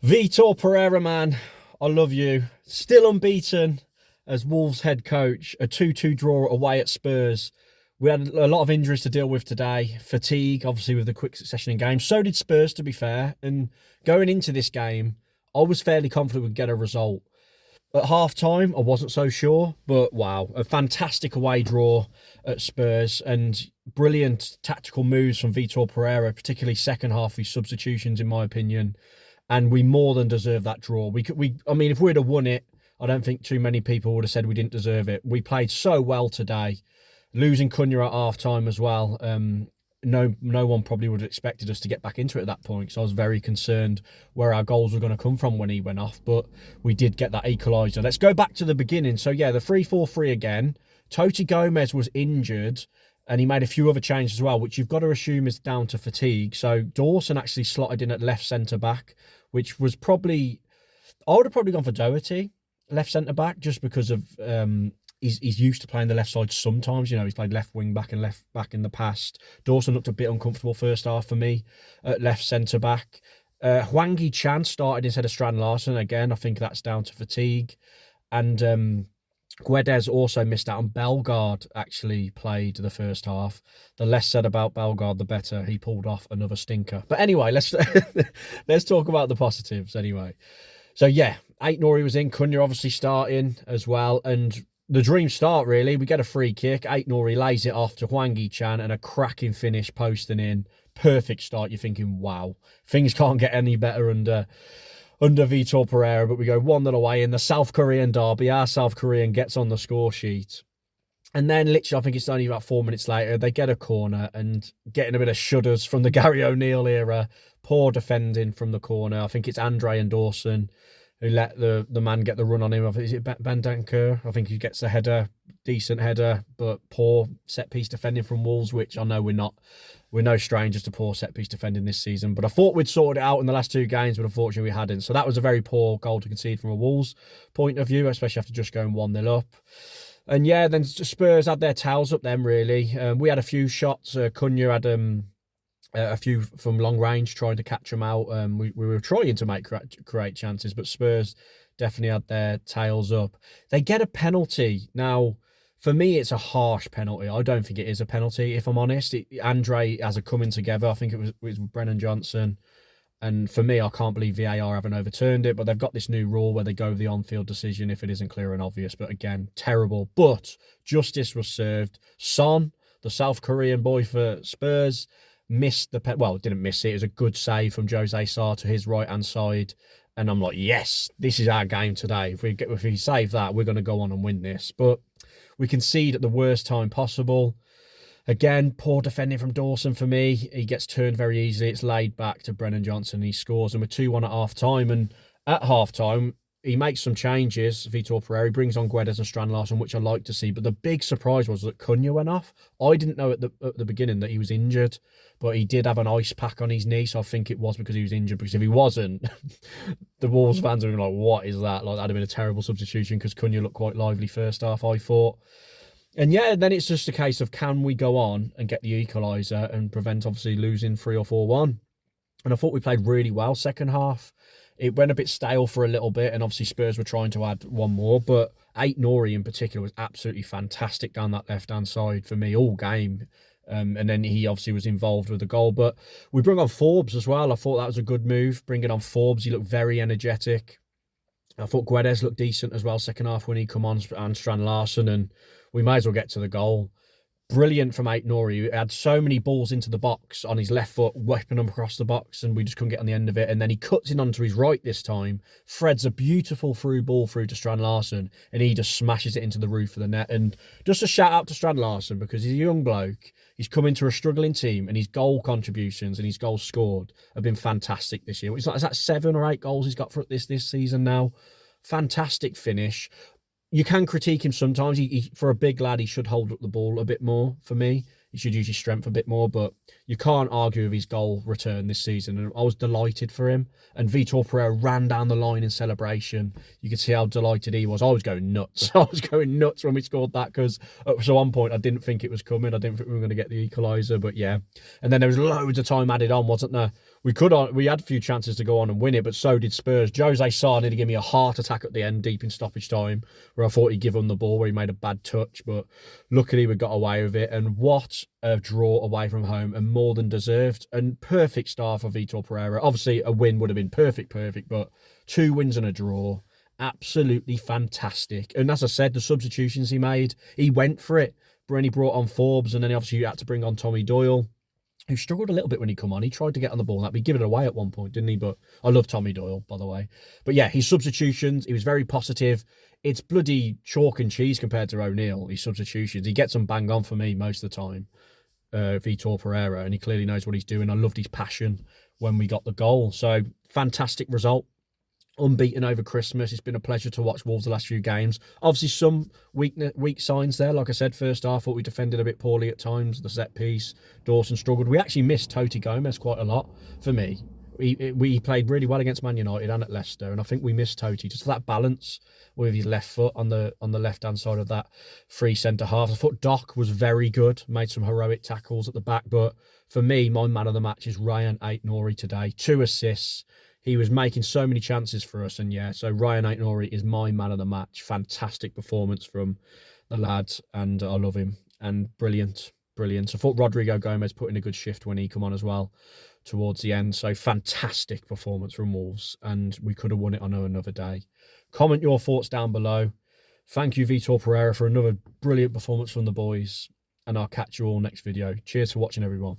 Vítor Pereira, man, I love you. Still unbeaten as Wolves head coach. A 2-2 draw away at Spurs. We had a lot of injuries to deal with today. Fatigue, obviously, with the quick succession in games. So did Spurs, to be fair. And going into this game, I was fairly confident we'd get a result. At half-time, I wasn't so sure. But wow, a fantastic away draw at Spurs. And brilliant tactical moves from Vítor Pereira, particularly second half, his substitutions, in my opinion. And we more than deserve that draw. I mean, if we'd have won it, I don't think too many people would have said we didn't deserve it. We played so well today, losing Cunha at half time as well. No one probably would have expected us to get back into it at that point. So I was very concerned where our goals were going to come from when he went off. But we did get that equaliser. Let's go back to the beginning. So yeah, the 3-4-3 again. Toti Gomez was injured. And he made a few other changes as well, which you've got to assume is down to fatigue. So Dawson actually slotted in at left centre-back, which was probably... I would have probably gone for Doherty, left centre-back, just because of... He's used to playing the left side sometimes. You know, he's played left wing-back and left back in the past. Dawson looked a bit uncomfortable first half for me at left centre-back. Hwang Chan started instead of Strand Larsen. Again, I think that's down to fatigue. And... Guedes also missed out, and Bellegarde actually played the first half. The less said about Bellegarde, the better. He pulled off another stinker. But anyway, let's talk about the positives anyway. So yeah, Ait-Nouri was in, Cunha obviously starting as well, and the dream start really. We get a free kick. Ait-Nouri lays it off to Hwang Chan, and a cracking finish posting in. Perfect start. You're thinking, wow, things can't get any better under Vítor Pereira, but we go 1-0 away in the South Korean derby. Our South Korean gets on the score sheet. And then literally, I think it's only about 4 minutes later, they get a corner, and getting a bit of shudders from the Gary O'Neill era. Poor defending from the corner. I think it's Andre and Dawson who let the man get the run on him. Is it Bandanker? I think he gets a header, decent header, but poor set-piece defending from Wolves, which I know we're no strangers to poor set-piece defending this season. But I thought we'd sorted it out in the last two games, but unfortunately we hadn't. So that was a very poor goal to concede from a Wolves point of view, especially after just going 1-0 up. And yeah, then Spurs had their tails up then, really. We had a few shots. Cunha had a few from long range, trying to catch them out. We were trying to create chances, but Spurs definitely had their tails up. They get a penalty. Now, for me, it's a harsh penalty. I don't think it is a penalty, if I'm honest. Andre has a coming together. I think it was Brennan Johnson. And for me, I can't believe VAR haven't overturned it. But they've got this new rule where they go with the on-field decision if it isn't clear and obvious. But again, terrible. But justice was served. Son, the South Korean boy for Spurs, missed the... Well, didn't miss it. It was a good save from Jose Sarr to his right-hand side. And I'm like, yes, this is our game today. If we save that, we're going to go on and win this. But we concede at the worst time possible. Again, poor defending from Dawson for me. He gets turned very easily. It's laid back to Brennan Johnson. He scores, and we're 2-1 at half-time. And at half-time, he makes some changes. Vítor Pereira brings on Guedes and Strand Larsen, which I like to see. But the big surprise was that Cunha went off. I didn't know at the beginning that he was injured, but he did have an ice pack on his knee, so I think it was because he was injured. Because if he wasn't, the Wolves fans would be like, what is that? Like, that'd have been a terrible substitution because Cunha looked quite lively first half, I thought. And yeah, then it's just a case of, can we go on and get the equaliser and prevent, obviously, losing 3 or 4-1? And I thought we played really well second half. It went a bit stale for a little bit, and obviously Spurs were trying to add one more. But Ait-Nouri in particular was absolutely fantastic down that left-hand side for me all game. And then he obviously was involved with the goal. But we bring on Forbes as well. I thought that was a good move, bringing on Forbes. He looked very energetic. I thought Guedes looked decent as well second half when he come on, and Strand Larsen, and we may as well get to the goal. Brilliant from Ait-Nouri. He had so many balls into the box on his left foot, whipping them across the box, and we just couldn't get on the end of it. And then he cuts in onto his right this time, threads a beautiful through ball through to Strand Larsen, and he just smashes it into the roof of the net. And just a shout out to Strand Larsen, because he's a young bloke. He's come into a struggling team, and his goal contributions and his goals scored have been fantastic this year. Is that 7 or 8 goals he's got for this season now? Fantastic finish. You can critique him sometimes. For a big lad, he should hold up the ball a bit more for me. He should use his strength a bit more, but you can't argue with his goal return this season. And I was delighted for him. And Vítor Pereira ran down the line in celebration. You could see how delighted he was. I was going nuts. I was going nuts when we scored that, because at one point I didn't think it was coming. I didn't think we were going to get the equaliser, but yeah. And then there was loads of time added on, wasn't there? We had a few chances to go on and win it, but so did Spurs. Jose Sarr nearly gave me a heart attack at the end, deep in stoppage time, where I thought he'd give him the ball, where he made a bad touch, but luckily we got away with it. And what a draw away from home, and more than deserved. And perfect start for Vítor Pereira. Obviously, a win would have been perfect, but 2 wins and a draw. Absolutely fantastic. And as I said, the substitutions he made, he went for it. Brenny brought on Forbes, and then obviously you had to bring on Tommy Doyle, who struggled a little bit when he come on. He tried to get on the ball and he'd give it away at one point, didn't he? But I love Tommy Doyle, by the way. But yeah, his substitutions, he was very positive. It's bloody chalk and cheese compared to O'Neill, his substitutions. He gets them bang on for me most of the time, Vítor Pereira, and he clearly knows what he's doing. I loved his passion when we got the goal. So, fantastic result. Unbeaten over Christmas. It's been a pleasure to watch Wolves the last few games. Obviously, some weak signs there. Like I said, first half, I thought we defended a bit poorly at times. The set piece, Dawson struggled. We actually missed Toti Gomez quite a lot for me. We played really well against Man United and at Leicester, and I think we missed Toti. Just that balance with his left foot on the left-hand side of that free centre-half. I thought Doc was very good, made some heroic tackles at the back, but for me, my man of the match is Ryan Ait-Nouri today. 2 assists. He was making so many chances for us, and yeah, so Ryan Ait-Nouri is my man of the match. Fantastic performance from the lad, and I love him. And brilliant. I thought Rodrigo Gomez put in a good shift when he come on as well towards the end. So fantastic performance from Wolves, and we could have won it on another day. Comment your thoughts down below. Thank you, Vítor Pereira, for another brilliant performance from the boys, and I'll catch you all next video. Cheers for watching, everyone.